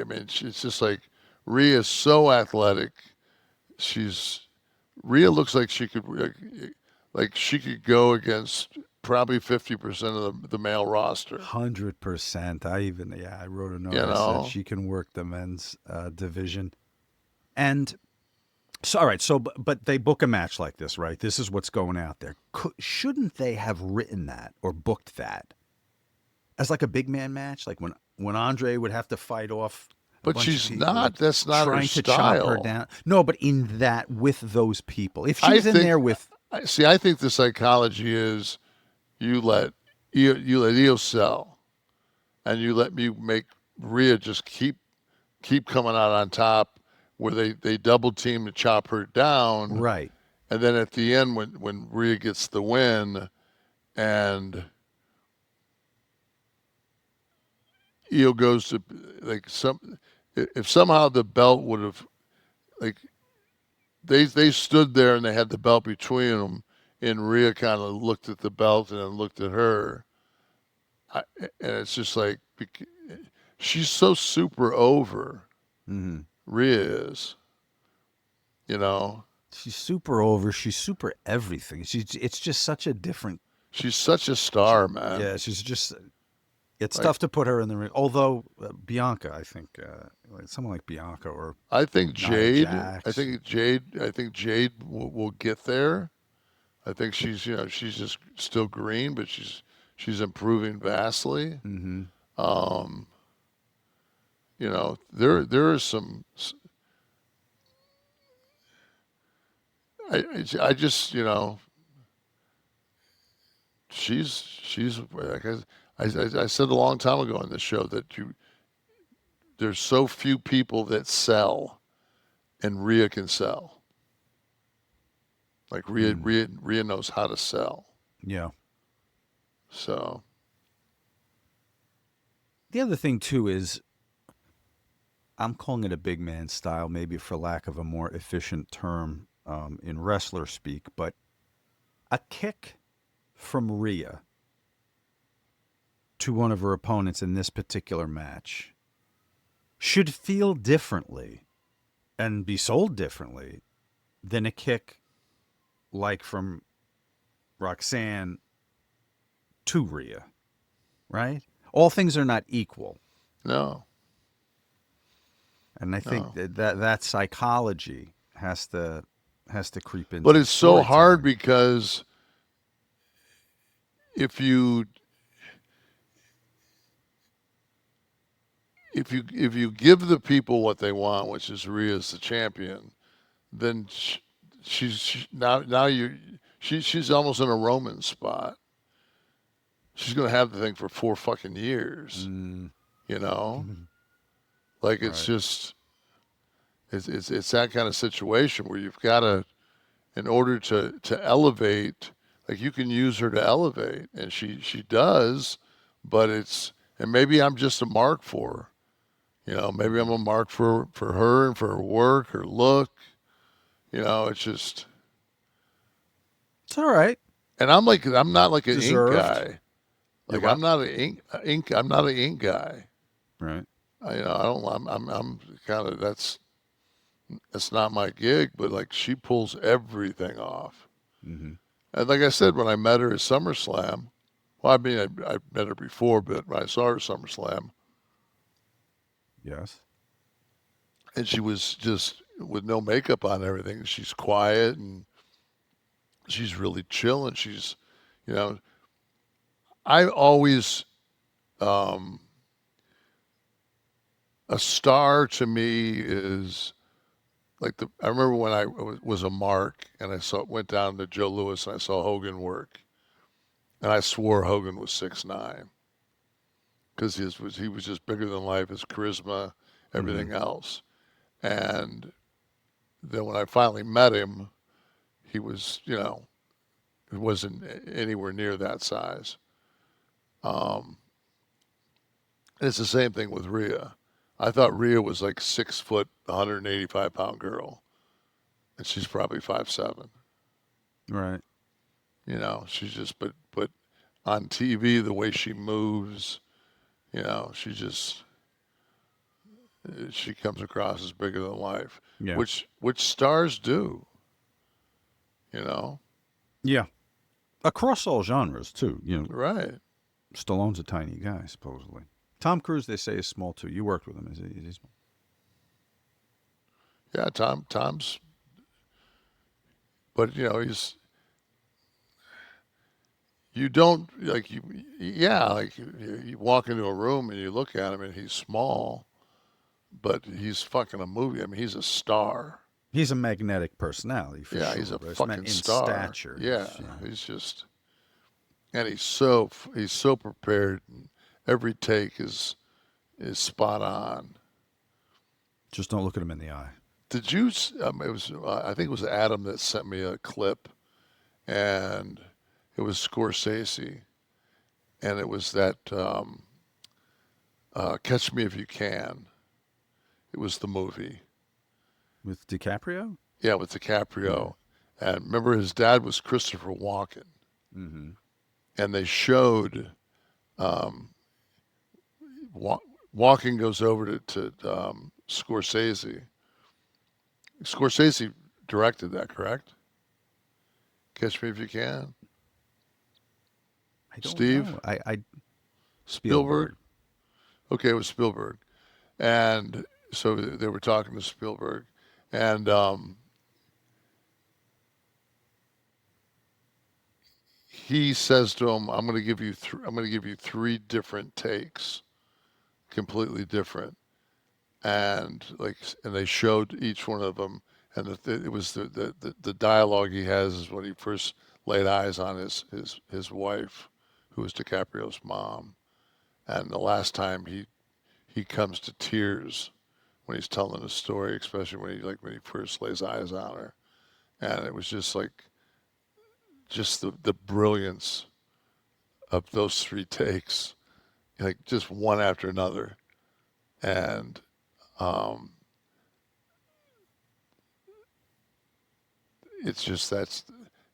I mean, it's just like Rhea is so athletic. She's Rhea looks like she could like she could go against probably 50% of the male roster. 100%. I wrote a You note. I said know, she can work the men's division. And so, all right. So, but they book a match like this, right? This is what's going out there. Shouldn't they have written that or booked that as like a big man match? Like when Andre would have to fight off a but bunch of she's people, not. like That's not her trying to chop her style. down. No, but in that with those people, if I she's in think. there with, I see. I think the psychology is you let you let Io sell, and you let me make Rhea just keep coming out on top, where they double team to chop her down, right. and then at the end when Rhea gets the win, and Io goes to like some if somehow the belt would have like they stood there and they had the belt between them, and Rhea kind of looked at the belt and then looked at her, I, and it's just like she's so super over. Hmm. Rhea is, you know, She's super over. She's super everything. It's just such a different. she's such a star, man. Yeah, she's just. It's Like tough to put her in the ring. Although Bianca, I think like someone like Bianca or I think Nia Jade, Jax. I think Jade will get there. I think she's she's just still green, but she's improving vastly. Mm-hmm. Um, there is some. I just she's like I said a long time ago on this show that there's so few people that sell, and Rhea can sell. Like Mm. Rhea knows how to sell. Yeah. So The other thing too is I'm calling it a big man style, maybe for lack of a more efficient term in wrestler speak, but a kick from Rhea to one of her opponents in this particular match should feel differently and be sold differently than a kick like from Roxanne to Rhea, right? All things are not equal. no, And I think no. that psychology has to creep But into the it's so hard storytelling. because if you if you give the people what they want, which is Rhea's the champion, then now she's almost in a Roman spot. She's gonna have the thing for 4 fucking years. Mm, You know, like it's right. just it's that kind of situation where you've got to, in order to elevate, like you can use her to elevate, and she does, but it's and maybe I'm just a mark for her. Maybe I'm Mm. a mark for her and for her work, her look. It's just, It's all right. and I'm not like an ink Deserved. guy. You're Like what? I'm not an ink. I'm not an ink guy. Right. I don't. I'm kind of that's not my gig. But like she pulls everything off. Mm-hmm. And like I said, when I met her at SummerSlam, well, I mean, I met her before, but when I saw her at SummerSlam, Yes. and she was just with no makeup on and everything. She's quiet and she's really chill, and you know, I always, um, a star to me is like I remember when I was a mark and went down to Joe Louis and I saw Hogan work, and I swore Hogan was 6'9" because he was just bigger than life, his charisma, Mm-hmm. everything else. And then when I finally met him, he was, he wasn't anywhere near that size. Um, it's the same thing with Rhea. I thought Rhea was like 6 foot, 185 pound girl, and she's probably 5'7". Right. She's just but on TV the way she moves, she just she comes across as bigger than life, Yeah. which stars do, you know. Yeah. Across all genres, too. Right. Stallone's a tiny guy, supposedly. Tom Cruise, they say, is small, too. You worked with him. Is he small? Yeah, Tom's, but he's you don't like you yeah like you walk into a room and you look at him and he's small, but he's fucking a movie. I mean, he's a star. He's a magnetic personality, for Yeah, he's sure. a But it's meant fucking in star. stature. Yeah, Yeah. he's just and he's so prepared. And every take is spot on. Just don't look at him in the eye. Did you? It was I think it was Adam that sent me a clip, and it was Scorsese, and it was that Catch Me If You Can. It was the movie. With DiCaprio? Yeah, with Yeah. DiCaprio. And remember, his dad was Christopher Walken, Mm-hmm. and they showed um, Walken goes over to Scorsese. Scorsese directed that, correct? Catch Me If You Can. I don't Steve know. I Spielberg. Spielberg. Okay, it was Spielberg, and so they were talking to Spielberg, and he says to him, "I'm going to give you I'm going to give you three different takes, completely different." And and they showed each one of them, and it was the dialogue he has is when he first laid eyes on his wife, who was DiCaprio's mom, and the last time he comes to tears when he's telling the story, especially when he first lays eyes on her, and it was just just the brilliance of those three takes, like just one after another, and um, it's just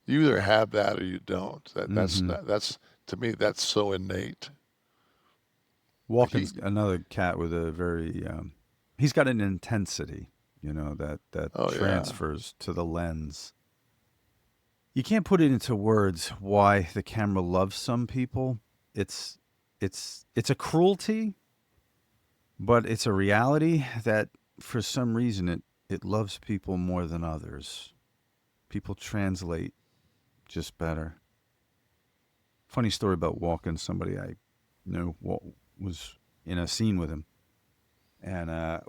you either have that or you don't. Mm-hmm. That's to me that's so innate. Like Walken's another cat with a very. He's got an intensity, that oh yeah, transfers to the lens. You can't put it into words why the camera loves some people. It's it's a cruelty, but it's a reality that for some reason it loves people more than others. People translate just better. Funny story about Walken. Somebody I knew was in a scene with him, and I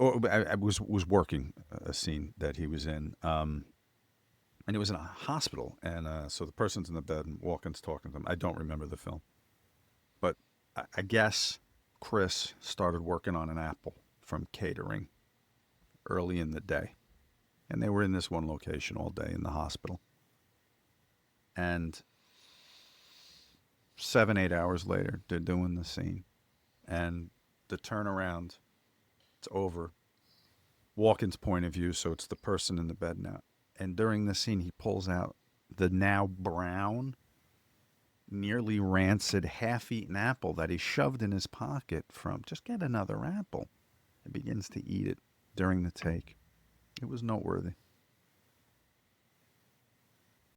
was working a scene that he was in, and it was in a hospital, and so the person's in the bed, and Walken's talking to them. I don't remember the film, but I guess Chris started working on an apple from catering early in the day, and they were in this one location all day in the hospital, and 7 8 hours later, they're doing the scene, and the turnaround, it's over. Walken's point of view, so it's the person in the bed now. And during the scene, he pulls out the now brown, nearly rancid, half-eaten apple that he shoved in his pocket from just get another apple, and begins to eat it during the take. It was noteworthy.